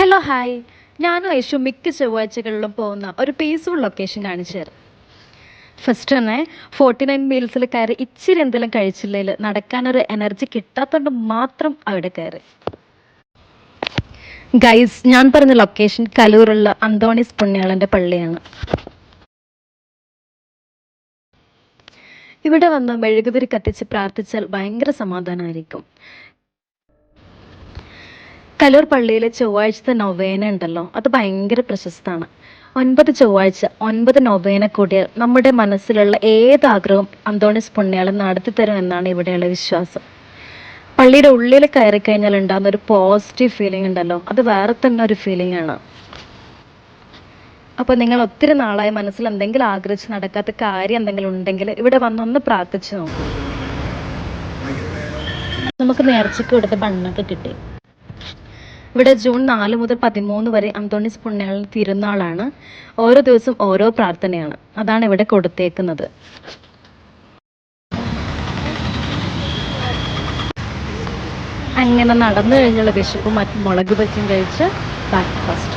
Hello hi. ഞാനും യേശു മിക്ക ചൊവ്വാഴ്ചകളിലും പോകുന്ന ഒരു പീസ്ഫുൾ ലൊക്കേഷൻ കാണിച്ചു തരാം. ഫസ്റ്റ് തന്നെ 49 മീൽസിൽ കയറി ഇച്ചിരി എന്തെങ്കിലും കഴിച്ചില്ലെങ്കിൽ നടക്കാനൊരു എനർജി കിട്ടാത്തതുകൊണ്ട് മാത്രം അവിടെ കയറി. ഗൈസ്, ഞാൻ പറഞ്ഞ ലൊക്കേഷൻ കലൂറുള്ള അന്തോണീസ് പുണ്യാളൻ്റെ പള്ളിയാണ്. ഇവിടെ വന്ന് മെഴുകുതിരി കത്തിച്ച് പ്രാർത്ഥിച്ചാൽ ഭയങ്കര സമാധാനമായിരിക്കും. കലൂർ പള്ളിയിലെ ചൊവ്വാഴ്ചത്തെ നൊവേന ഉണ്ടല്ലോ, അത് ഭയങ്കര പ്രശസ്തമാണ്. 9 ചൊവ്വാഴ്ച 9 നൊവേന കൂടിയാൽ നമ്മുടെ മനസ്സിലുള്ള ഏത് ആഗ്രഹവും അന്തോണീസ് പുണ്യാളൻ നടത്തിത്തരും എന്നാണ് ഇവിടെയുള്ള വിശ്വാസം. പള്ളിയുടെ ഉള്ളിൽ കയറി കഴിഞ്ഞാൽ ഉണ്ടാകുന്ന ഒരു പോസിറ്റീവ് ഫീലിംഗ് ഉണ്ടല്ലോ, അത് വേറെ തന്നെ ഒരു ഫീലിംഗ് ആണ്. അപ്പോൾ നിങ്ങൾ ഒത്തിരി നാളായി മനസ്സിൽ എന്തെങ്കിലും ആഗ്രഹിച്ച് നടക്കാത്ത കാര്യം എന്തെങ്കിലും ഉണ്ടെങ്കിൽ ഇവിടെ വന്നൊന്ന് പ്രാർത്ഥിച്ചു നോക്കും. നമുക്ക് നേർച്ചയ്ക്ക് കൊടുത്ത ബണ്ണൊക്കെ കിട്ടി. ഇവിടെ ജൂൺ 4 മുതൽ 13 വരെ അന്തോണീസ് പുണ്യാളൻ തിരുനാളാണ്. ഓരോ ദിവസം ഓരോ പ്രാർത്ഥനയാണ്, അതാണ് ഇവിടെ കൊടുത്തേക്കുന്നത്. അങ്ങനെ നടന്നു കഴിഞ്ഞുള്ള വിശപ്പും മറ്റും മുളക് ബജിയും കഴിച്ച് ബ്രേക്ക്ഫാസ്റ്റ്.